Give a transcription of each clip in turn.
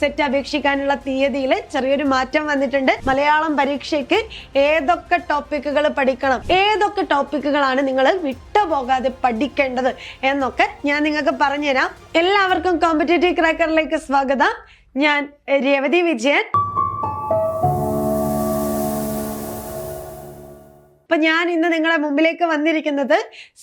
Set അപേക്ഷിക്കാനുള്ള തീയതിയിൽ ചെറിയൊരു മാറ്റം വന്നിട്ടുണ്ട്. മലയാളം പരീക്ഷയ്ക്ക് ഏതൊക്കെ ടോപ്പിക്കുകൾ പഠിക്കണം, ഏതൊക്കെ ടോപ്പിക്കുകളാണ് നിങ്ങൾ വിട്ടുപോകാതെ പഠിക്കേണ്ടത് എന്നൊക്കെ ഞാൻ നിങ്ങൾക്ക് പറഞ്ഞുതരാം. എല്ലാവർക്കും കോമ്പറ്റേറ്റീവ് ക്രാക്കറിലേക്ക് സ്വാഗതം. ഞാൻ രേവതി വിജയൻ. അപ്പൊ ഞാൻ ഇന്ന് നിങ്ങളെ മുമ്പിലേക്ക് വന്നിരിക്കുന്നത്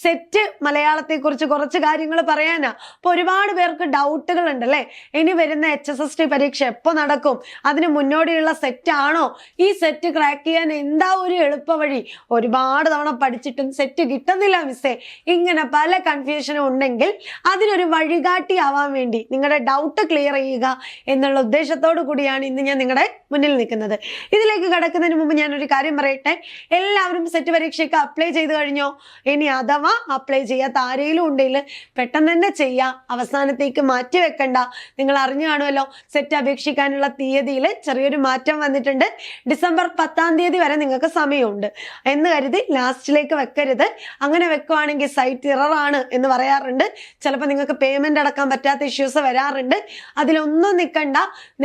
സെറ്റ് മലയാളത്തെ കുറിച്ച് കുറച്ച് കാര്യങ്ങൾ പറയാനാ. അപ്പൊ ഒരുപാട് പേർക്ക് ഡൗട്ടുകൾ ഉണ്ടല്ലേ, ഇനി വരുന്ന HSST പരീക്ഷ എപ്പോ നടക്കും, അതിന് മുന്നോടിയുള്ള സെറ്റ് ആണോ, ഈ സെറ്റ് ക്രാക്ക് ചെയ്യാൻ എന്താ ഒരു എളുപ്പ വഴി, ഒരുപാട് തവണ പഠിച്ചിട്ടും സെറ്റ് കിട്ടുന്നില്ല മിസ്സേ, ഇങ്ങനെ പല കൺഫ്യൂഷനും ഉണ്ടെങ്കിൽ അതിനൊരു വഴികാട്ടി ആവാൻ വേണ്ടി നിങ്ങളുടെ ഡൗട്ട് ക്ലിയർ ചെയ്യുക എന്നുള്ള ഉദ്ദേശത്തോടു കൂടിയാണ് ഇന്ന് ഞാൻ നിങ്ങളുടെ മുന്നിൽ നിൽക്കുന്നത്. ഇതിലേക്ക് കടക്കുന്നതിന് മുമ്പ് ഞാനൊരു കാര്യം പറയട്ടെ. എല്ലാവരും സെറ്റ് പരീക്ഷയ്ക്ക് അപ്ലൈ ചെയ്ത് കഴിഞ്ഞോ? ഇനി അഥവാ അപ്ലൈ ചെയ്യാത്ത ആരെങ്കിലും ഉണ്ടെങ്കിൽ പെട്ടെന്ന് തന്നെ ചെയ്യാം, അവസാനത്തേക്ക് മാറ്റി വെക്കണ്ട. നിങ്ങൾ അറിഞ്ഞു കാണുമല്ലോ, സെറ്റ് അപേക്ഷിക്കാനുള്ള തീയതിയിൽ ചെറിയൊരു മാറ്റം വന്നിട്ടുണ്ട്. ഡിസംബർ 10-ാം തീയതി വരെ നിങ്ങൾക്ക് സമയമുണ്ട് എന്ന് കരുതി ലാസ്റ്റിലേക്ക് വെക്കരുത്. അങ്ങനെ വെക്കുവാണെങ്കിൽ സൈറ്റ് ഇറർ ആണ് എന്ന് പറയാറുണ്ട്. ചിലപ്പോൾ നിങ്ങൾക്ക് പേയ്മെന്റ് അടക്കാൻ പറ്റാത്ത ഇഷ്യൂസ് വരാറുണ്ട്. അതിലൊന്നും നിൽക്കണ്ട,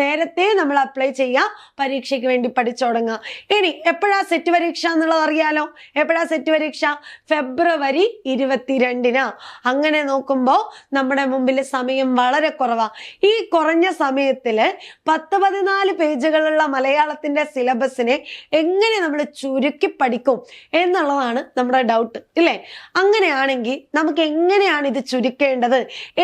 നേരത്തെ നമ്മൾ അപ്ലൈ ചെയ്യാം, പരീക്ഷയ്ക്ക് വേണ്ടി പഠിച്ചു തുടങ്ങാം. ഇനി എപ്പോഴാ സെറ്റ് പരീക്ഷ എന്നുള്ളത് അറിയാലോ. എപ്പോഴാ സെറ്റ് പരീക്ഷ? ഫെബ്രുവരി 22-നാ. അങ്ങനെ നോക്കുമ്പോ നമ്മുടെ മുമ്പിൽ സമയം വളരെ കുറവാ. ഈ കുറഞ്ഞ സമയത്തില് 10-14 പേജുകളുള്ള മലയാളത്തിന്റെ സിലബസിനെ എങ്ങനെ നമ്മൾ ചുരുക്കി പഠിക്കും എന്നുള്ളതാണ് നമ്മുടെ ഡൗട്ട്, ഇല്ലേ? അങ്ങനെയാണെങ്കിൽ നമുക്ക് എങ്ങനെയാണ് ഇത് ചുരുക്കേണ്ടത്,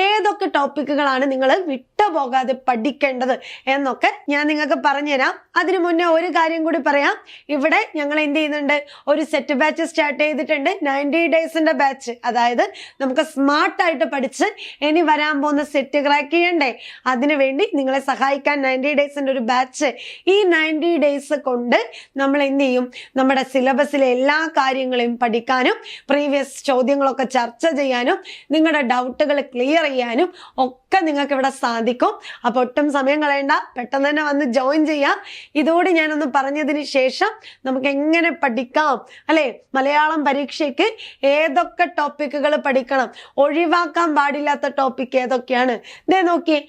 ഏതൊക്കെ ടോപ്പിക്കുകളാണ് നിങ്ങൾ വിട്ടുപോകാതെ പഠിക്കേണ്ടത് എന്നൊക്കെ ഞാൻ നിങ്ങൾക്ക് പറഞ്ഞുതരാം. അതിനു മുന്നേ ഒരു കാര്യം കൂടി പറയാം. ഇവിടെ ഞങ്ങൾ എന്ത് ചെയ്യുന്നുണ്ട്, ഒരു സെറ്റ് ബാച്ച് സ്റ്റാർട്ട് ചെയ്തിട്ടുണ്ട്. 90 ഡേയ്സിന്റെ ബാച്ച്. അതായത് നമുക്ക് സ്മാർട്ടായിട്ട് പഠിച്ച് ഇനി വരാൻ പോകുന്ന സെറ്റ് ക്രാക്ക് ചെയ്യണ്ടേ, അതിനുവേണ്ടി നിങ്ങളെ സഹായിക്കാൻ 90 ഡേയ്സിന്റെ ഒരു ബാച്ച്. ഈ 90 ഡേയ്സ് കൊണ്ട് നമ്മൾ എന്ത് ചെയ്യും, നമ്മുടെ സിലബസിലെ എല്ലാ കാര്യങ്ങളെയും പഠിക്കാനും പ്രീവിയസ് ചോദ്യങ്ങളൊക്കെ ചർച്ച ചെയ്യാനും നിങ്ങളുടെ ഡൗട്ടുകൾ ക്ലിയർ ചെയ്യാനും ഒക്കെ നിങ്ങൾക്ക് ഇവിടെ സാധിക്കും. അപ്പൊ ഒട്ടും സമയം കളയണ്ട, പെട്ടെന്ന് തന്നെ വന്ന് ജോയിൻ ചെയ്യാം. ഇതോടെ ഞാനൊന്ന് പറഞ്ഞതിന് ശേഷം നമുക്ക് എങ്ങനെ പഠിക്കാം, അല്ലെ? മലയാളം പരീക്ഷയ്ക്ക് ഏതൊക്കെ ടോപ്പിക്കുകൾ പഠിക്കണം, ഒഴിവാക്കാൻ പാടില്ലാത്ത ടോപ്പിക് ഏതൊക്കെയാണ്, ദേ നോക്കിയേ.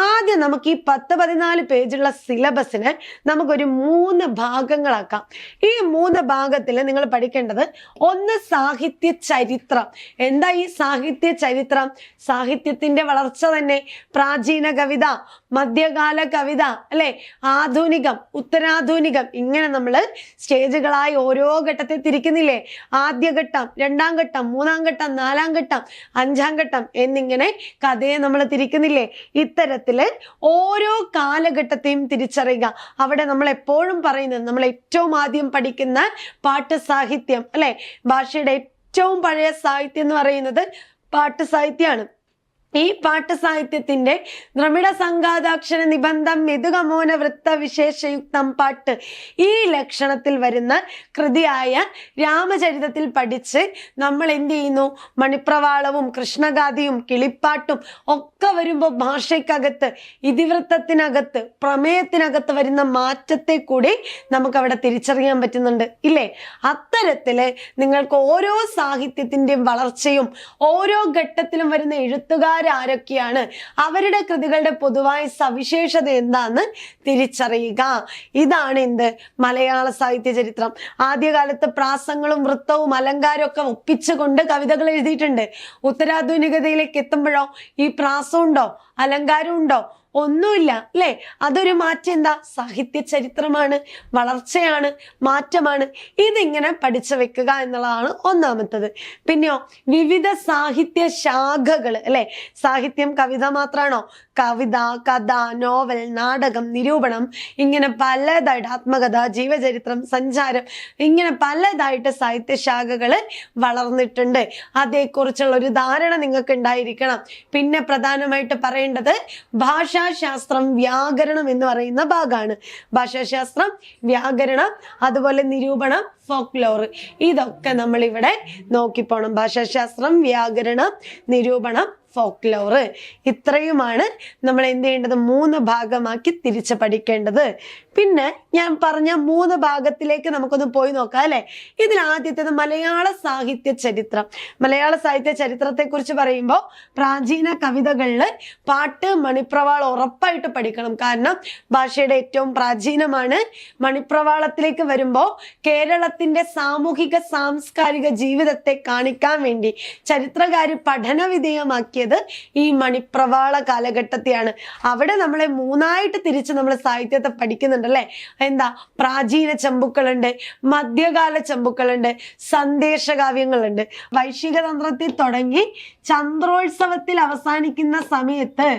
ആദ്യം നമുക്ക് ഈ 10-14 പേജുള്ള സിലബസിന് നമുക്കൊരു 3 ഭാഗങ്ങളാക്കാം. ഈ 3 ഭാഗത്തിൽ നിങ്ങൾ പഠിക്കേണ്ടത്, ഒന്ന് സാഹിത്യ ചരിത്രം. എന്താ ഈ സാഹിത്യ ചരിത്രം? സാഹിത്യത്തിന്റെ വളർച്ച തന്നെ. പ്രാചീന കവിത, മധ്യകാല കവിത, അല്ലെ, ആധുനികം, ഉത്തരാധുനികം, ഇങ്ങനെ നമ്മൾ സ്റ്റേജുകളായി ഓരോ ഘട്ടത്തെ തിരിക്കുന്നില്ലേ? ആദ്യഘട്ടം, 2-ാം ഘട്ടം, 3-ാം ഘട്ടം, 4-ാം ഘട്ടം, 5-ാം ഘട്ടം എന്നിങ്ങനെ കഥയെ നമ്മൾ തിരിക്കുന്നില്ലേ? ഇത്തരത്തില് ഓരോ കാലഘട്ടത്തെയും തിരിച്ചറിയുക. അവിടെ നമ്മൾ എപ്പോഴും പറയുന്നത്, നമ്മൾ ഏറ്റവും ആദ്യം പഠിക്കുന്ന പാട്ട് സാഹിത്യം, അല്ലെ, ഭാഷയുടെ ഏറ്റവും പഴയ സാഹിത്യം എന്ന് പറയുന്നത് പാട്ട് സാഹിത്യമാണ്. ഈ പാട്ട് സാഹിത്യത്തിന്റെ ദ്രമിഡ സംഘാതാക്ഷര നിബന്ധം മെതുകമോന വൃത്ത വിശേഷയുക്തം പാട്ട്, ഈ ലക്ഷണത്തിൽ വരുന്ന കൃതിയായ രാമചരിതത്തിൽ പഠിച്ച് നമ്മൾ എന്ത് ചെയ്യുന്നു, മണിപ്രവാളവും കൃഷ്ണഗാഥയും കിളിപ്പാട്ടും ഒക്കെ വരുമ്പോൾ ഭാഷയ്ക്കകത്ത്, ഇതിവൃത്തത്തിനകത്ത്, പ്രമേയത്തിനകത്ത് വരുന്ന മാറ്റത്തെ കൂടി നമുക്ക് അവിടെ തിരിച്ചറിയാൻ പറ്റുന്നുണ്ട്, ഇല്ലേ? അത്തരത്തില് നിങ്ങൾക്ക് ഓരോ സാഹിത്യത്തിന്റെയും വളർച്ചയും ഓരോ ഘട്ടത്തിലും വരുന്ന എഴുത്തുകാർ ആരൊക്കെയാണ്, അവരുടെ കൃതികളുടെ പൊതുവായ സവിശേഷത എന്താന്ന് തിരിച്ചറിയുക. ഇതാണ് എന്ത്, മലയാള സാഹിത്യ ചരിത്രം. ആദ്യകാലത്ത് പ്രാസങ്ങളും വൃത്തവും അലങ്കാരവും ഒക്കെ ഒപ്പിച്ചുകൊണ്ട് കവിതകൾ എഴുതിയിട്ടുണ്ട്. ഉത്തരാധുനികതയിലേക്ക് എത്തുമ്പോഴോ ഈ പ്രാസം ഉണ്ടോ, അലങ്കാരം ഉണ്ടോ? ഒന്നുമില്ല, അല്ലെ? അതൊരു മാറ്റം. എന്താ? സാഹിത്യ ചരിത്രമാണ്, വളർച്ചയാണ്, മാറ്റമാണ്. ഇതിങ്ങനെ പഠിച്ചു വെക്കുക എന്നുള്ളതാണ് ഒന്നാമത്തത്. പിന്നെയോ വിവിധ സാഹിത്യ ശാഖകൾ, അല്ലെ? സാഹിത്യം കവിത മാത്രമാണോ? കവിത, കഥ, നോവൽ, നാടകം, നിരൂപണം, ഇങ്ങനെ പലതായിട്ട്, ആത്മകഥ, ജീവചരിത്രം, സഞ്ചാരം, ഇങ്ങനെ പലതായിട്ട് സാഹിത്യ ശാഖകൾ വളർന്നിട്ടുണ്ട്. അതേക്കുറിച്ചുള്ള ഒരു ധാരണ നിങ്ങൾക്ക് ഉണ്ടായിരിക്കണം. പിന്നെ പ്രധാനമായിട്ട് പറയേണ്ടത് ഭാഷാശാസ്ത്രം, വ്യാകരണം എന്ന് പറയുന്ന ഭാഗമാണ്. ഭാഷാശാസ്ത്രം, വ്യാകരണം, അതുപോലെ നിരൂപണം, ഫോക്ലോർ, ഇതൊക്കെ നമ്മൾ ഇവിടെ നോക്കിപ്പോണം. ഭാഷാശാസ്ത്രം, വ്യാകരണം, നിരൂപണം, ഫോക്ലോർ. ഇത്രയുമാണ് നമ്മൾ എന്ത് ചെയ്യേണ്ടത്, 3 ഭാഗമാക്കി തിരിച്ച് പഠിക്കേണ്ടത്. പിന്നെ ഞാൻ പറഞ്ഞ 3 ഭാഗത്തിലേക്ക് നമുക്കൊന്ന് പോയി നോക്കാം അല്ലെ. ഇതിൽ ആദ്യത്തേത് മലയാള സാഹിത്യ ചരിത്രം. മലയാള സാഹിത്യ ചരിത്രത്തെ കുറിച്ച് പറയുമ്പോൾ പ്രാചീന കവിതകളില് പാട്ട്, മണിപ്രവാൾ ഉറപ്പായിട്ട് പഠിക്കണം. കാരണം ഭാഷയുടെ ഏറ്റവും പ്രാചീനമാണ്. മണിപ്രവാളത്തിലേക്ക് വരുമ്പോൾ കേരളത്തിന്റെ സാമൂഹിക സാംസ്കാരിക ജീവിതത്തെ കാണിക്കാൻ വേണ്ടി ചരിത്രകാര് പഠന വിധേയമാക്കിയത് ഈ മണിപ്രവാള കാലഘട്ടത്തെയാണ്. അവിടെ നമ്മളെ 3ആയിട്ട് തിരിച്ച് നമ്മൾ സാഹിത്യത്തെ പഠിക്കുന്നുണ്ടല്ലേ. എന്താ, പ്രാചീന ചമ്പുക്കളുണ്ട്, മധ്യകാല ചമ്പുക്കളുണ്ട്, സന്ദേശകാവ്യങ്ങളുണ്ട്. വൈശിക തന്ത്രത്തിൽ തുടങ്ങി ചന്ദ്രോത്സവത്തിൽ അവസാനിക്കുന്ന സമയത്ത്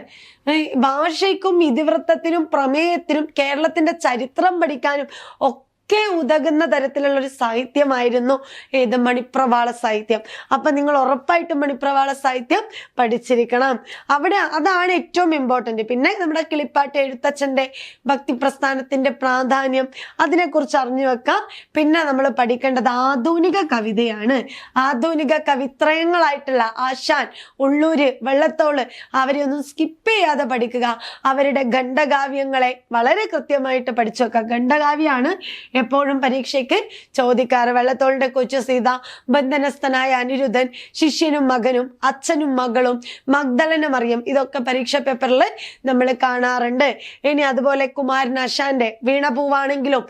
ഭാഷയ്ക്കും ഇതിവൃത്തത്തിനും പ്രമേയത്തിനും കേരളത്തിന്റെ ചരിത്രം പഠിക്കാനും ഒക്കെ ഉതകുന്ന തരത്തിലുള്ള ഒരു സാഹിത്യമായിരുന്നു ഏത്, മണിപ്രവാള സാഹിത്യം. അപ്പൊ നിങ്ങൾ ഉറപ്പായിട്ടും മണിപ്രവാള സാഹിത്യം പഠിച്ചിരിക്കണം. അവിടെ അതാണ് ഏറ്റവും ഇമ്പോർട്ടന്റ്. പിന്നെ നമ്മുടെ കിളിപ്പാട്ട് എഴുത്തച്ഛന്റെ ഭക്തി പ്രസ്ഥാനത്തിന്റെ പ്രാധാന്യം, അതിനെക്കുറിച്ച് അറിഞ്ഞു വെക്കാം. പിന്നെ നമ്മൾ പഠിക്കേണ്ടത് ആധുനിക കവിതയാണ്. ആധുനിക കവിത്രയങ്ങളായിട്ടുള്ള ആശാൻ, ഉള്ളൂര്, വെള്ളത്തോള്, അവരെ ഒന്നും സ്കിപ്പ് ചെയ്യാതെ പഠിക്കുക. അവരുടെ ഖണ്ഡകാവ്യങ്ങളെ വളരെ കൃത്യമായിട്ട് പഠിച്ചു വെക്കുക. ഖണ്ഡകാവ്യാണ് എപ്പോഴും പരീക്ഷയ്ക്ക് ചോദിക്കാറ്. വെള്ളത്തോളിന്റെ കൊച്ചു സീത, ബന്ധനസ്ഥനായ അനിരുദ്ധൻ, ശിഷ്യനും മകനും, അച്ഛനും മകളും, മഗ്ദലന മറിയം, ഇതൊക്കെ പരീക്ഷ പേപ്പറിൽ നമ്മൾ കാണാറുണ്ട്. ഇനി അതുപോലെ കുമാരനാശാന്റെ വീണപൂവാണെങ്കിലും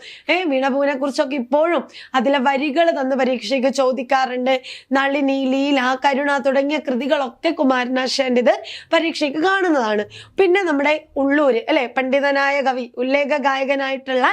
വീണപൂവിനെ കുറിച്ചൊക്കെ ഇപ്പോഴും അതിലെ വരികൾ തന്ന് പരീക്ഷയ്ക്ക് ചോദിക്കാറുണ്ട്. നളിനി, ലീല, കരുണ തുടങ്ങിയ കൃതികളൊക്കെ കുമാരനാശാന്റെ ഇത് പരീക്ഷയ്ക്ക് കാണുന്നതാണ്. പിന്നെ നമ്മുടെ ഉള്ളൂര് അല്ലെ, പണ്ഡിതനായ കവി, ഉല്ലേഖ ഗായകനായിട്ടുള്ള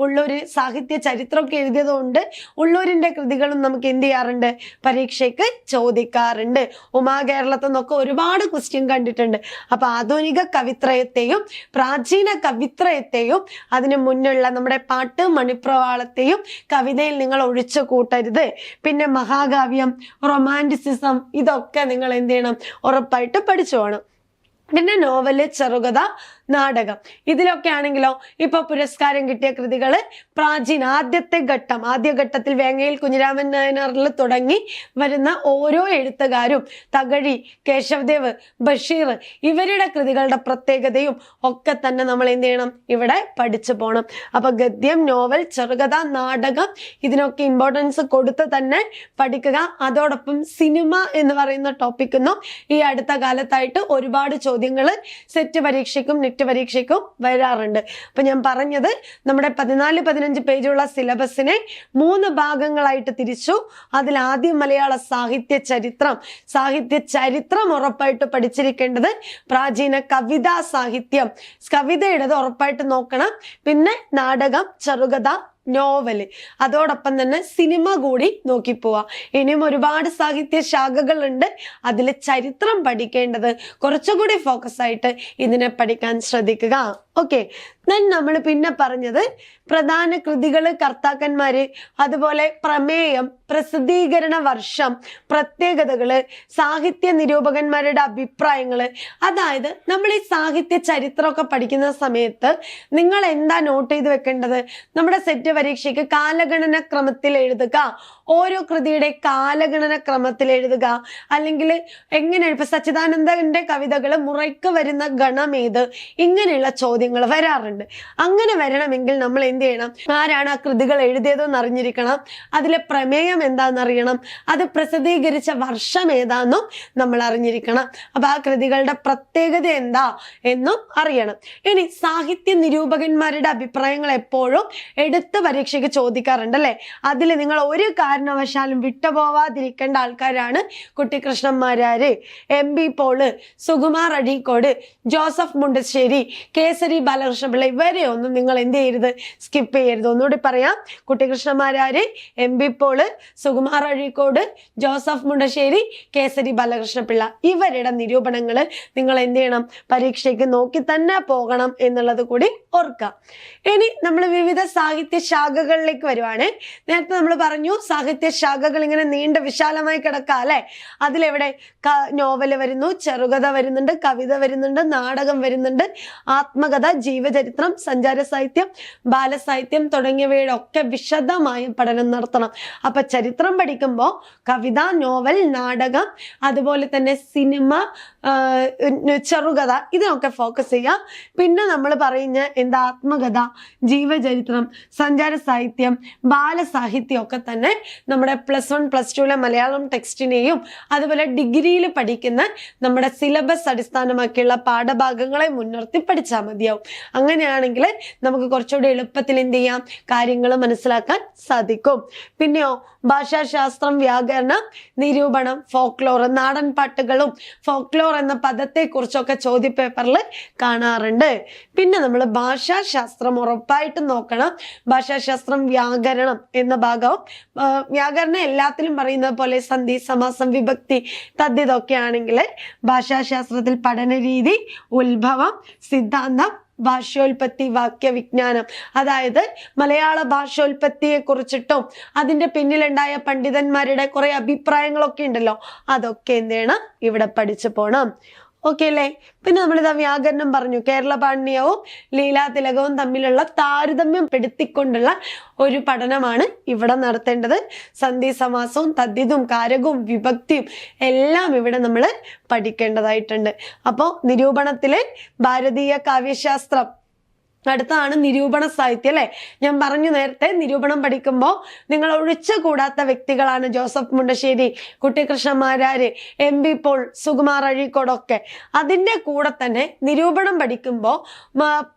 ഉള്ളൂര് സാഹിത്യ ചരിത്രമൊക്കെ എഴുതിയതുകൊണ്ട് ഉള്ളൂരിന്റെ കൃതികളും നമുക്ക് എന്ത് ചെയ്യാറുണ്ട്, പരീക്ഷയ്ക്ക് ചോദിക്കാറുണ്ട്. ഉമാ കേരളത്തിൽ നിന്നൊക്കെ ഒരുപാട് ക്വസ്റ്റ്യൻ കണ്ടിട്ടുണ്ട്. അപ്പൊ ആധുനിക കവിത്രയത്തെയും പ്രാചീന കവിത്രയത്തെയും അതിനു മുന്നുള്ള നമ്മുടെ പാട്ട്, മണിപ്രവാളത്തെയും കവിതയിൽ നിങ്ങൾ ഒഴിച്ചു കൂട്ടരുത്. പിന്നെ മഹാകാവ്യം, റൊമാൻറ്റിസിസം, ഇതൊക്കെ നിങ്ങൾ എന്ത് ചെയ്യണം, ഉറപ്പായിട്ട് പഠിച്ചു പോകണം. പിന്നെ നോവല്, ചെറുകഥ, നാടകം, ഇതിലൊക്കെ ആണെങ്കിലോ ഇപ്പൊ പുരസ്കാരം കിട്ടിയ കൃതികള് പ്രാചീന ആദ്യ ഘട്ടത്തിൽ വേങ്ങയിൽ കുഞ്ഞിരാമൻ നായനാറിൽ തുടങ്ങി വരുന്ന ഓരോ എഴുത്തുകാരും, തകഴി, കേശവദേവ്, ബഷീർ, ഇവരുടെ കൃതികളുടെ പ്രത്യേകതയും ഒക്കെ തന്നെ നമ്മൾ എന്ത് ചെയ്യണം, ഇവിടെ പഠിച്ചു പോകണം. അപ്പൊ ഗദ്യം, നോവൽ, ചെറുകഥ, നാടകം, ഇതിനൊക്കെ ഇമ്പോർട്ടൻസ് കൊടുത്ത് തന്നെ പഠിക്കുക. അതോടൊപ്പം സിനിമ എന്ന് പറയുന്ന ടോപ്പിക്കൊന്നും ഈ അടുത്ത കാലത്തായിട്ട് ഒരുപാട് ചോദ്യങ്ങൾ സെറ്റ് പരീക്ഷയ്ക്കും നെറ്റ് പരീക്ഷയ്ക്കും വരാറുണ്ട്. അപ്പൊ ഞാൻ പറഞ്ഞത് നമ്മുടെ 14-15 പേജുള്ള സിലബസിനെ 3 ഭാഗങ്ങളായിട്ട് തിരിച്ചു. അതിൽ ആദ്യം മലയാള സാഹിത്യ ചരിത്രം ഉറപ്പായിട്ട് പഠിച്ചിരിക്കേണ്ടത്. പ്രാചീന കവിതാ സാഹിത്യം, കവിതയുടേത് ഉറപ്പായിട്ട് നോക്കണം. പിന്നെ നാടകം, ചെറുകഥ, നോവല്, അതോടൊപ്പം തന്നെ സിനിമ കൂടി നോക്കി പോവാ. ഇനിയും ഒരുപാട് സാഹിത്യ ശാഖകളുണ്ട്. അതിൽ ചരിത്രം പഠിക്കേണ്ടത് കുറച്ചുകൂടി ഫോക്കസ് ആയിട്ട് ഇതിനെ പഠിക്കാൻ ശ്രദ്ധിക്കുക. ഓക്കെ, നമ്മൾ പിന്നെ പറഞ്ഞത് പ്രധാന കൃതികള്, കർത്താക്കന്മാര്, അതുപോലെ പ്രമേയം, പ്രസിദ്ധീകരണ വർഷം, പ്രത്യേകതകള്, സാഹിത്യ നിരൂപകന്മാരുടെ അഭിപ്രായങ്ങള്. അതായത് നമ്മൾ ഈ സാഹിത്യ ചരിത്രമൊക്കെ പഠിക്കുന്ന സമയത്ത് നിങ്ങൾ എന്താ നോട്ട് ചെയ്ത് വെക്കേണ്ടത്, നമ്മുടെ സെറ്റ് പരീക്ഷയ്ക്ക് കാലഗണന ക്രമത്തിൽ എഴുതുക. ഓരോ കൃതിയുടെ കാലഗണന ക്രമത്തിൽ എഴുതുക. അല്ലെങ്കിൽ എങ്ങനെ, ഇപ്പൊ സച്ചിദാനന്ദന്റെ കവിതകൾ മുറയ്ക്ക് വരുന്ന ഗണം ഏത്, ഇങ്ങനെയുള്ള ചോദ്യങ്ങൾ വരാറുണ്ട്. അങ്ങനെ വരണമെങ്കിൽ നമ്മൾ എന്ത് ചെയ്യണം, ആരാണ് ആ കൃതികൾ എഴുതിയതെന്ന് അറിഞ്ഞിരിക്കണം. അതിലെ പ്രമേയം എന്താണെന്ന് അറിയണം. അത് പ്രസിദ്ധീകരിച്ച വർഷം ഏതാണെന്നും നമ്മൾ അറിഞ്ഞിരിക്കണം. അപ്പൊ ആ കൃതികളുടെ പ്രത്യേകത എന്താ എന്നും അറിയണം. ഇനി സാഹിത്യ നിരൂപകന്മാരുടെ അഭിപ്രായങ്ങൾ എപ്പോഴും എടുത്ത് പരീക്ഷയ്ക്ക് ചോദിക്കാറുണ്ട് അല്ലെ. അതിൽ നിങ്ങൾ ഒരു കാരണവശാലും വിട്ടുപോവാതിരിക്കേണ്ട ആൾക്കാരാണ് കുട്ടിക്കൃഷ്ണന്മാരാര്, MB പോള്, സുകുമാർ അഴീക്കോട്, ജോസഫ് മുണ്ടശ്ശേരി, കേസരി ബാലകൃഷ്ണപിള്ള, ഇവരെ ഒന്നും നിങ്ങൾ എന്ത് ചെയ്യരുത്, സ്കിപ്പ് ചെയ്യരുത്. ഒന്നുകൂടി പറയാം, കുട്ടിക്കൃഷ്ണന്മാരാര്, MB പോള്, സുകുമാർ അഴീക്കോട്, ജോസഫ് മുണ്ടശ്ശേരി, കേസരി ബാലകൃഷ്ണപിള്ള, ഇവരുടെ നിരൂപണങ്ങൾ നിങ്ങൾ എന്ത് ചെയ്യണം, പരീക്ഷയ്ക്ക് നോക്കി തന്നെ പോകണം എന്നുള്ളത് കൂടി ഓർക്കാം. ഇനി നമ്മൾ വിവിധ സാഹിത്യ ശാഖകളിലേക്ക് വരുവാണ്. നേരത്തെ നമ്മൾ പറഞ്ഞു സാഹിത്യ ശാഖകൾ ഇങ്ങനെ നീണ്ട വിശാലമായി കിടക്കാം അല്ലെ. അതിലെവിടെ നോവല് വരുന്നു, ചെറുകഥ വരുന്നുണ്ട്, കവിത വരുന്നുണ്ട്, നാടകം വരുന്നുണ്ട്, ആത്മകഥ, ജീവചരിത്രം, സഞ്ചാര സാഹിത്യം, ബാലസാഹിത്യം തുടങ്ങിയവയുടെ ഒക്കെ വിശദമായ പഠനം നടത്തണം. അപ്പൊ ചരിത്രം പഠിക്കുമ്പോൾ കവിത, നോവൽ, നാടകം, അതുപോലെ തന്നെ സിനിമ, ചെറുകഥ ഇതിനൊക്കെ ഫോക്കസ് ചെയ്യാം. പിന്നെ നമ്മൾ പറയുന്ന എന്താ, ആത്മകഥ, ജീവചരിത്രം, സഞ്ചാര സാഹിത്യം, ബാലസാഹിത്യം ഒക്കെ തന്നെ നമ്മുടെ +1 +2 മലയാളം ടെക്സ്റ്റിനെയും അതുപോലെ ഡിഗ്രിയിൽ പഠിക്കുന്ന നമ്മുടെ സിലബസ് അടിസ്ഥാനമാക്കിയുള്ള പാഠഭാഗങ്ങളെ മുൻനിർത്തി പഠിച്ചാൽ മതിയാവും. അങ്ങനെയാണെങ്കിൽ നമുക്ക് കുറച്ചുകൂടി എളുപ്പത്തിൽ എന്ത് ചെയ്യാം, കാര്യങ്ങൾ മനസ്സിലാക്കാൻ സാധിക്കും. പിന്നെയോ ഭാഷാശാസ്ത്രം, വ്യാകരണം, നിരൂപണം, ഫോക്ലോർ, നാടൻ പാട്ടുകളും ഫോക്ലോർ എന്ന പദത്തെ കുറിച്ചൊക്കെ ചോദ്യപേപ്പറിൽ കാണാറുണ്ട്. പിന്നെ നമ്മൾ ഭാഷാശാസ്ത്രം ഉറപ്പായിട്ടും നോക്കണം. ഭാഷാശാസ്ത്രം വ്യാകരണം എന്ന ഭാഗവും, വ്യാകരണം എല്ലാത്തിലും പറയുന്നത് പോലെ സന്ധി, സമാസം, വിഭക്തി, തദ്ധിതൊക്കെ ആണെങ്കിൽ ഭാഷാശാസ്ത്രത്തിൽ പഠനരീതി, ഉത്ഭവം, സിദ്ധാന്തം, ഭാഷോൽപത്തി, വാക്യവിജ്ഞാനം, അതായത് മലയാള ഭാഷോൽപത്തിയെ കുറിച്ചിട്ടും അതിന്റെ പിന്നിലുണ്ടായ പണ്ഡിതന്മാരുടെ കുറെ അഭിപ്രായങ്ങളൊക്കെ ഉണ്ടല്ലോ, അതൊക്കെ എന്ത് ചെയ്യണം, ഇവിടെ പഠിച്ചു പോണം. ഓക്കെ അല്ലേ. പിന്നെ നമ്മളിതാ വ്യാകരണം പറഞ്ഞു. കേരള പാണ്ഡ്യവും ലീലാതിലകവും തമ്മിലുള്ള താരതമ്യം പെടുത്തിക്കൊണ്ടുള്ള ഒരു പഠനമാണ് ഇവിടെ നടത്തേണ്ടത്. സന്ധി, സമാസവും തദ്ധിതും കാരകവും വിഭക്തിയും എല്ലാം ഇവിടെ നമ്മൾ പഠിക്കേണ്ടതായിട്ടുണ്ട്. അപ്പോൾ നിരൂപണത്തില് ഭാരതീയ കാവ്യശാസ്ത്രം, അടുത്താണ് നിരൂപണ സാഹിത്യം അല്ലെ. ഞാൻ പറഞ്ഞു നേരത്തെ, നിരൂപണം പഠിക്കുമ്പോൾ നിങ്ങൾ ഒഴിച്ചുകൂടാത്ത വ്യക്തികളാണ് ജോസഫ് മുണ്ടശ്ശേരി, കുട്ടിക്കൃഷ്ണമാരാര്, MP പോൾ, സുകുമാർ അഴീക്കോടൊക്കെ. അതിന്റെ കൂടെ തന്നെ നിരൂപണം പഠിക്കുമ്പോൾ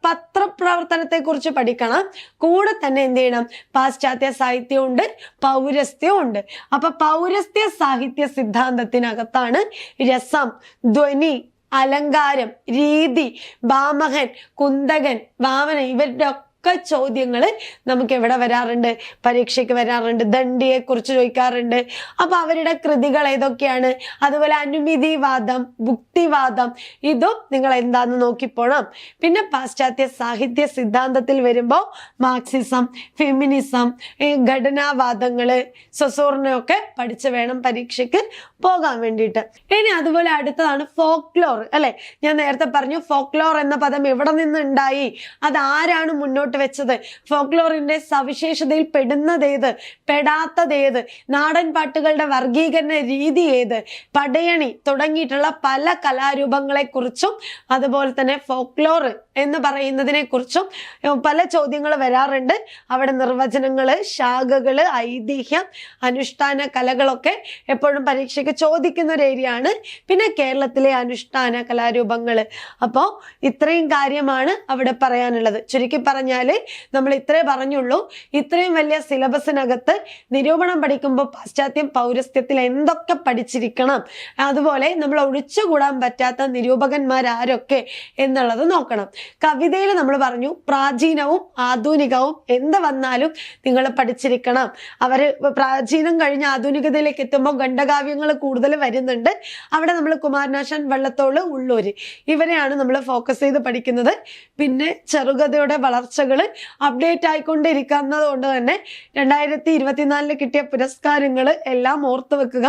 പത്രപ്രവർത്തനത്തെ കുറിച്ച് പഠിക്കണം. കൂടെ തന്നെ എന്ത് ചെയ്യണം, പാശ്ചാത്യ സാഹിത്യവും ഉണ്ട്, പൗരസ്ത്യവും ഉണ്ട്. അപ്പൊ പൗരസ്ത്യ സാഹിത്യ സിദ്ധാന്തത്തിനകത്താണ് രസം, ധ്വനി, അലങ്കാരം, രീതി, ഭാമഹൻ, കുന്തകൻ, വാമനൻ ഇവരുടെ ചോദ്യങ്ങൾ നമുക്ക് എവിടെ വരാറുണ്ട്, പരീക്ഷയ്ക്ക് വരാറുണ്ട്. ദണ്ഡിയെ കുറിച്ച് ചോദിക്കാറുണ്ട്. അപ്പൊ അവരുടെ കൃതികൾ ഏതൊക്കെയാണ്, അതുപോലെ അനുമതിവാദം, ഭുക്തിവാദം, ഇതും നിങ്ങൾ എന്താന്ന് നോക്കിപ്പോണം. പിന്നെ പാശ്ചാത്യ സാഹിത്യ സിദ്ധാന്തത്തിൽ വരുമ്പോൾ മാർക്സിസം, ഫെമിനിസം, ഘടനാവാദങ്ങള്, സൊസോറിനെയൊക്കെ പഠിച്ച് വേണം പരീക്ഷയ്ക്ക് പോകാൻ വേണ്ടിയിട്ട്. ഇനി അതുപോലെ അടുത്തതാണ് ഫോക്ലോർ അല്ലെ. ഞാൻ നേരത്തെ പറഞ്ഞു ഫോക്ലോർ എന്ന പദം എവിടെ നിന്നുണ്ടായി, അതാരാണ് മുന്നോട്ട് വെച്ചത്, ഫോക്ലോറിന്റെ സവിശേഷതയിൽ പെടുന്നതേത്, പെടാത്തതേത്, നാടൻ പാട്ടുകളുടെ വർഗീകരണ രീതി ഏത്, പടയണി തുടങ്ങിയിട്ടുള്ള പല കലാരൂപങ്ങളെ കുറിച്ചും അതുപോലെ തന്നെ ഫോക്ലോർ എന്ന് പറയുന്നതിനെ കുറിച്ചും പല ചോദ്യങ്ങൾ വരാറുണ്ട്. അവിടെ നിർവചനങ്ങള്, ശാഖകള്, ഐതിഹ്യം, അനുഷ്ഠാന കലകളൊക്കെ എപ്പോഴും പരീക്ഷയ്ക്ക് ചോദിക്കുന്ന ഒരു ഏരിയ ആണ്. പിന്നെ കേരളത്തിലെ അനുഷ്ഠാന കലാരൂപങ്ങള്. അപ്പോ ഇത്രയും കാര്യമാണ് അവിടെ പറയാനുള്ളത്. ചുരുക്കി പറഞ്ഞാൽ നമ്മൾ ഇത്രേ പറഞ്ഞുള്ളൂ. ഇത്രയും വലിയ സിലബസിനകത്ത് നിരൂപണം പഠിക്കുമ്പോൾ പാശ്ചാത്യം, പൗരസ്ത്യത്തിൽ എന്തൊക്കെ പഠിച്ചിരിക്കണം, അതുപോലെ നമ്മൾ ഒഴിച്ചുകൂടാൻ പറ്റാത്ത നിരൂപകന്മാരാരൊക്കെ എന്നുള്ളത് നോക്കണം. കവിതയിൽ നമ്മൾ പറഞ്ഞു പ്രാചീനവും ആധുനികവും എന്ത് വന്നാലും നിങ്ങൾ പഠിച്ചിരിക്കണം. അവര് പ്രാചീനം കഴിഞ്ഞ് ആധുനികതയിലേക്ക് എത്തുമ്പോൾ ഖണ്ഡകാവ്യങ്ങൾ കൂടുതൽ വരുന്നുണ്ട്. അവിടെ നമ്മൾ കുമാരനാശാൻ, വള്ളത്തോൾ, ഉള്ളൂര് ഇവരെയാണ് നമ്മൾ ഫോക്കസ് ചെയ്ത് പഠിക്കുന്നത്. പിന്നെ ചെറുകഥയുടെ വളർച്ചകൾ അപ്ഡേറ്റ് ആയിക്കൊണ്ടിരിക്കുന്നത് കൊണ്ട് തന്നെ 2024 കിട്ടിയ പുരസ്കാരങ്ങൾ എല്ലാം ഓർത്തു വെക്കുക,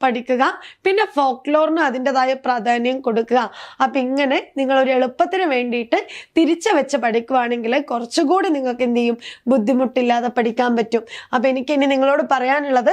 പഠിക്കുക. പിന്നെ ഫോക്ലോറിന് അതിൻ്റെതായ പ്രാധാന്യം കൊടുക്കുക. അപ്പൊ ഇങ്ങനെ നിങ്ങൾ ഒരു എളുപ്പത്തിന് വേണ്ടിയിട്ട് തിരിച്ചു വെച്ച് പഠിക്കുവാണെങ്കിൽ കുറച്ചുകൂടി നിങ്ങൾക്ക് എന്ത് ചെയ്യും, ബുദ്ധിമുട്ടില്ലാതെ പഠിക്കാൻ പറ്റും. അപ്പൊ എനിക്ക് ഇനി നിങ്ങളോട് പറയാനുള്ളത്,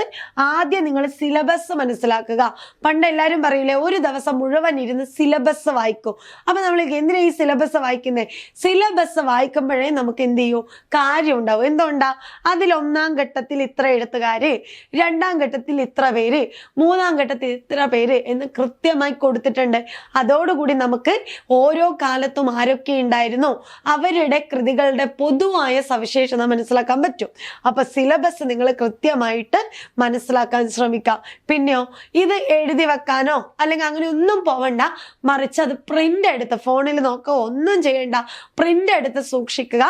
ആദ്യം നിങ്ങൾ സിലബസ് മനസ്സിലാക്കുക. പണ്ട് എല്ലാവരും പറയില്ലേ, ഒരു ദിവസം മുഴുവൻ ഇരുന്ന് സിലബസ് വായിക്കും. അപ്പൊ നമ്മൾ എന്തിനാ ഈ സിലബസ് വായിക്കുന്നത്? സിലബസ് വായിക്കുമ്പോഴേ നമുക്ക് എന്ത് ചെയ്യൂ, കാര്യം ഉണ്ടാവും. എന്തുകൊണ്ടാ? അതിൽ 1ാം ഘട്ടത്തിൽ ഇത്ര എഴുത്തുകാര്, 2ാം ഘട്ടത്തിൽ ഇത്ര പേര്, 3ാം ഘട്ടത്തിൽ ഇത്ര പേര് എന്ന് കൃത്യമായി കൊടുത്തിട്ടുണ്ട്. അതോടുകൂടി നമുക്ക് ഓരോ കാലത്തും ആരൊക്കെ ഉണ്ടായിരുന്നു അവരുടെ കൃതികളുടെ പൊതുവായ സവിശേഷത മനസ്സിലാക്കാൻ പറ്റും. അപ്പൊ സിലബസ് നിങ്ങൾ കൃത്യമായിട്ട് മനസ്സിലാക്കാൻ ശ്രമിക്കാം. പിന്നെയോ ഇത് എഴുതി വെക്കാനോ അല്ലെങ്കിൽ അങ്ങനെ ഒന്നും പോവണ്ട, മറിച്ച് അത് പ്രിന്റ് എടുത്ത്, ഫോണിൽ നോക്കുക, ഒന്നും ചെയ്യണ്ട, പ്രിന്റ് എടുത്ത് സൂക്ഷിക്കുക.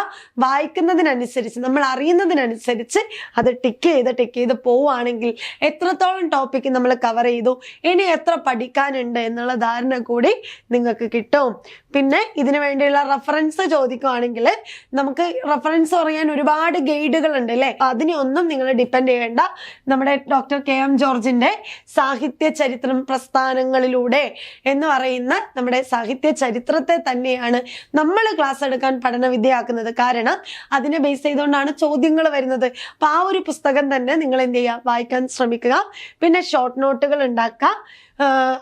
വായിക്കുന്നതിനനുസരിച്ച്, നമ്മൾ അറിയുന്നതിനനുസരിച്ച് അത് ടിക്ക് ചെയ്ത് പോവുകയാണെങ്കിൽ എത്രത്തോളം ടോപ്പിക്ക് നമ്മൾ കവർ ചെയ്തു, ഇനി എത്ര പഠിക്കാനുണ്ട് എന്നുള്ള ധാരണ കൂടി നിങ്ങൾക്ക് കിട്ടും. പിന്നെ ഇതിനു വേണ്ടിയുള്ള റെഫറൻസ് ചോദിക്കുകയാണെങ്കിൽ നമുക്ക് റെഫറൻസ് പറയാൻ ഒരുപാട് ഗൈഡുകൾ ഉണ്ട് അല്ലെ. അതിനെ ഒന്നും നിങ്ങൾ ഡിപ്പെൻഡ് ചെയ്യേണ്ട. നമ്മുടെ ഡോക്ടർ KM ജോർജിന്റെ സാഹിത്യ ചരിത്രം പ്രസ്ഥാനങ്ങളിലൂടെ എന്ന് പറയുന്ന നമ്മുടെ സാഹിത്യ ചരിത്രത്തെ തന്നെയാണ് നമ്മൾ ക്ലാസ് എടുക്കാൻ പഠന വിദ്യയാക്കുന്നത്. കാരണം അതിനെ ബേസ് ചെയ്തുകൊണ്ടാണ് ചോദ്യങ്ങൾ വരുന്നത്. അപ്പൊ ആ ഒരു പുസ്തകം തന്നെ നിങ്ങൾ എന്ത് ചെയ്യുക, വായിക്കാൻ ശ്രമിക്കുക. പിന്നെ ഷോർട്ട് നോട്ടുകൾ ഉണ്ടാക്കുക.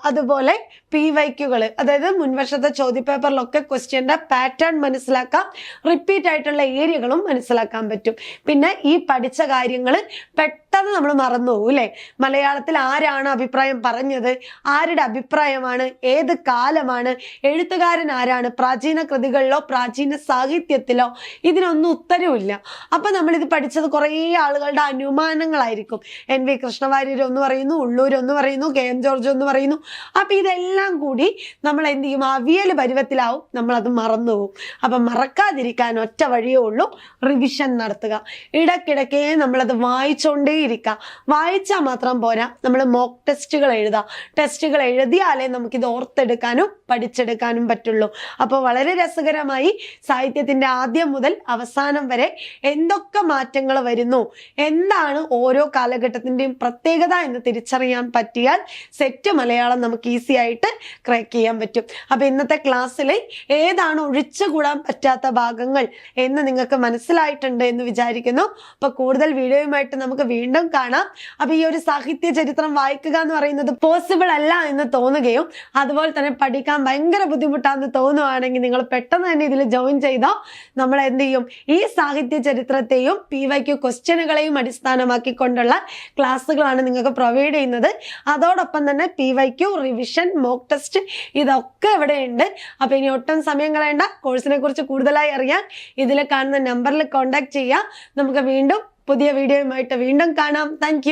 അതുപോലെ PYQകൾ, അതായത് മുൻവർഷത്തെ ചോദ്യപേപ്പറിലൊക്കെ ക്വസ്റ്റ്യന്റെ പാറ്റേൺ മനസ്സിലാക്കാം, റിപ്പീറ്റ് ആയിട്ടുള്ള ഏരിയകളും മനസ്സിലാക്കാൻ പറ്റും. പിന്നെ ഈ പഠിച്ച കാര്യങ്ങൾ പെട്ടെന്ന് നമ്മൾ മറന്നു പോകും അല്ലെ. മലയാളത്തിൽ ആരാണ് അഭിപ്രായം പറഞ്ഞത്, ആരുടെ അഭിപ്രായമാണ്, ഏത് കാലമാണ്, എഴുത്തുകാരൻ ആരാണ്, പ്രാചീന കൃതികളിലോ പ്രാചീന സാഹിത്യത്തിലോ ഇതിനൊന്നും ഉത്തരവില്ല. അപ്പൊ നമ്മളിത് പഠിച്ചത് കുറേ ആളുകളുടെ അനുമാനങ്ങളായിരിക്കും. NV കൃഷ്ണവാര്യർ ഒന്ന് പറയുന്നു, ഉള്ളൂർ ഒന്ന് പറയുന്നു, KM ജോർജ് ഒന്ന് പറയുന്നു. അപ്പൊ ഇതെല്ലാം കൂടി നമ്മൾ എന്ത് ചെയ്യും, അവിയൽ പരുവത്തിലാവും, നമ്മളത് മറന്നു പോകും. അപ്പൊ മറക്കാതിരിക്കാൻ ഒറ്റ വഴിയേ ഉള്ളൂ, റിവിഷൻ നടത്തുക. ഇടയ്ക്കിടയ്ക്ക് നമ്മളത് വായിച്ചുകൊണ്ടേയിരിക്കുക. വായിച്ചാൽ മാത്രം പോരാ, നമ്മൾ മോക്ക് ടെസ്റ്റുകൾ എഴുതാം. ടെസ്റ്റുകൾ എഴുതിയാലേ നമുക്കിത് ഓർത്തെടുക്കാനും പഠിച്ചെടുക്കാനും പറ്റുള്ളൂ. അപ്പോൾ വളരെ രസകരമായി സാഹിത്യത്തിന്റെ ആദ്യം മുതൽ അവസാനം വരെ എന്തൊക്കെ മാറ്റങ്ങൾ വരുന്നു, എന്താണ് ഓരോ കാലഘട്ടത്തിന്റെയും പ്രത്യേകത എന്ന് തിരിച്ചറിയാൻ പറ്റിയാൽ സെറ്റ് മലയാളം നമുക്ക് ഈസി ആയിട്ട് ക്രാക്ക് ചെയ്യാൻ പറ്റും. അപ്പൊ ഇന്നത്തെ ക്ലാസ്സിൽ ഏതാണ് ഒഴിച്ചുകൂടാൻ പറ്റാത്ത ഭാഗങ്ങൾ എന്ന് നിങ്ങൾക്ക് മനസ്സിലായിട്ടുണ്ട് എന്ന് വിചാരിക്കുന്നു. അപ്പൊ കൂടുതൽ വീഡിയോയുമായിട്ട് നമുക്ക് വീണ്ടും കാണാം. അപ്പൊ ഈ ഒരു സാഹിത്യ ചരിത്രം വായിക്കുക എന്ന് പറയുന്നത് പോസിബിൾ അല്ല എന്ന് തോന്നുകയും അതുപോലെ തന്നെ പഠിക്കാൻ ഭയങ്കര ബുദ്ധിമുട്ടാണെന്ന് തോന്നുവാണെങ്കിൽ നിങ്ങൾ പെട്ടെന്ന് തന്നെ ഇതിൽ ജോയിൻ ചെയ്തോ. നമ്മൾ എന്ത് ചെയ്യും, ഈ സാഹിത്യ ചരിത്രത്തെയും PYQ ക്വസ്റ്റ്യനുകളെയും അടിസ്ഥാനമാക്കിക്കൊണ്ടുള്ള ക്ലാസ്സുകളാണ് നിങ്ങൾക്ക് പ്രൊവൈഡ് ചെയ്യുന്നത്. അതോടൊപ്പം തന്നെ PYQ, റിവിഷൻ, മോക്ക് ടെസ്റ്റ് ഇതൊക്കെ ഇവിടെ ഉണ്ട്. അപ്പൊ ഇനി ഒട്ടും സമയം കളയണ്ട. കോഴ്സിനെ കുറിച്ച് കൂടുതലായി അറിയാൻ ഇതിൽ കാണുന്ന നമ്പറിൽ കോൺടാക്ട് ചെയ്യുക. നമുക്ക് വീണ്ടും പുതിയ വീഡിയോയുമായിട്ട് വീണ്ടും കാണാം. താങ്ക്